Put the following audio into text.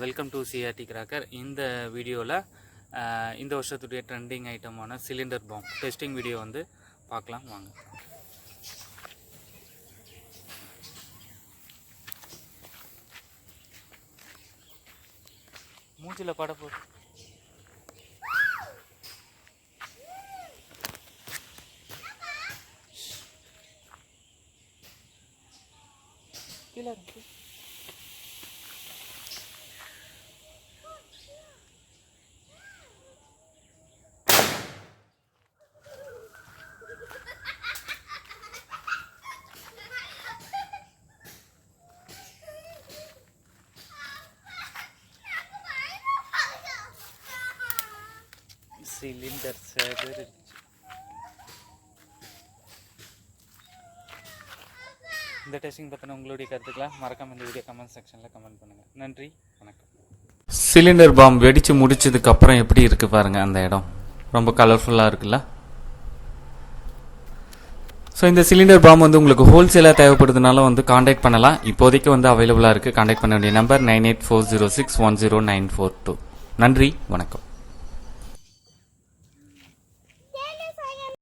Welcome to CRT cracker. இந்த வீடியோவில் இந்த வருஷத்துடைய ட்ரெண்டிங் ஐட்டமான சிலிண்டர் பாம் டெஸ்டிங் வீடியோ வந்து பார்க்கலாம் வாங்க. மூஞ்சில் பட போ கீழே இருக்கு. சிலிண்டர் சேதரிச்சு. இந்த டெஸ்டிங் பற்றின உங்களுடைய கருத்துக்களை மறக்காம இந்த வீடியோ கமெண்ட் செக்ஷனில் கமெண்ட் பண்ணுங்கள். நன்றி, வணக்கம். சிலிண்டர் பாம் வெடித்து முடிச்சதுக்கு அப்புறம் எப்படி இருக்குது பாருங்கள். அந்த இடம் ரொம்ப கலர்ஃபுல்லாக இருக்குல்ல. ஸோ இந்த சிலிண்டர் பாம் வந்து உங்களுக்கு ஹோல்சேலாக தேவைப்படுறதுனால வந்து காண்டாக்ட் பண்ணலாம். இப்போதைக்கு வந்து அவைலபிளாக இருக்குது. காண்டாக்ட் பண்ண வேண்டிய நம்பர் 9840610942. நன்றி, வணக்கம்.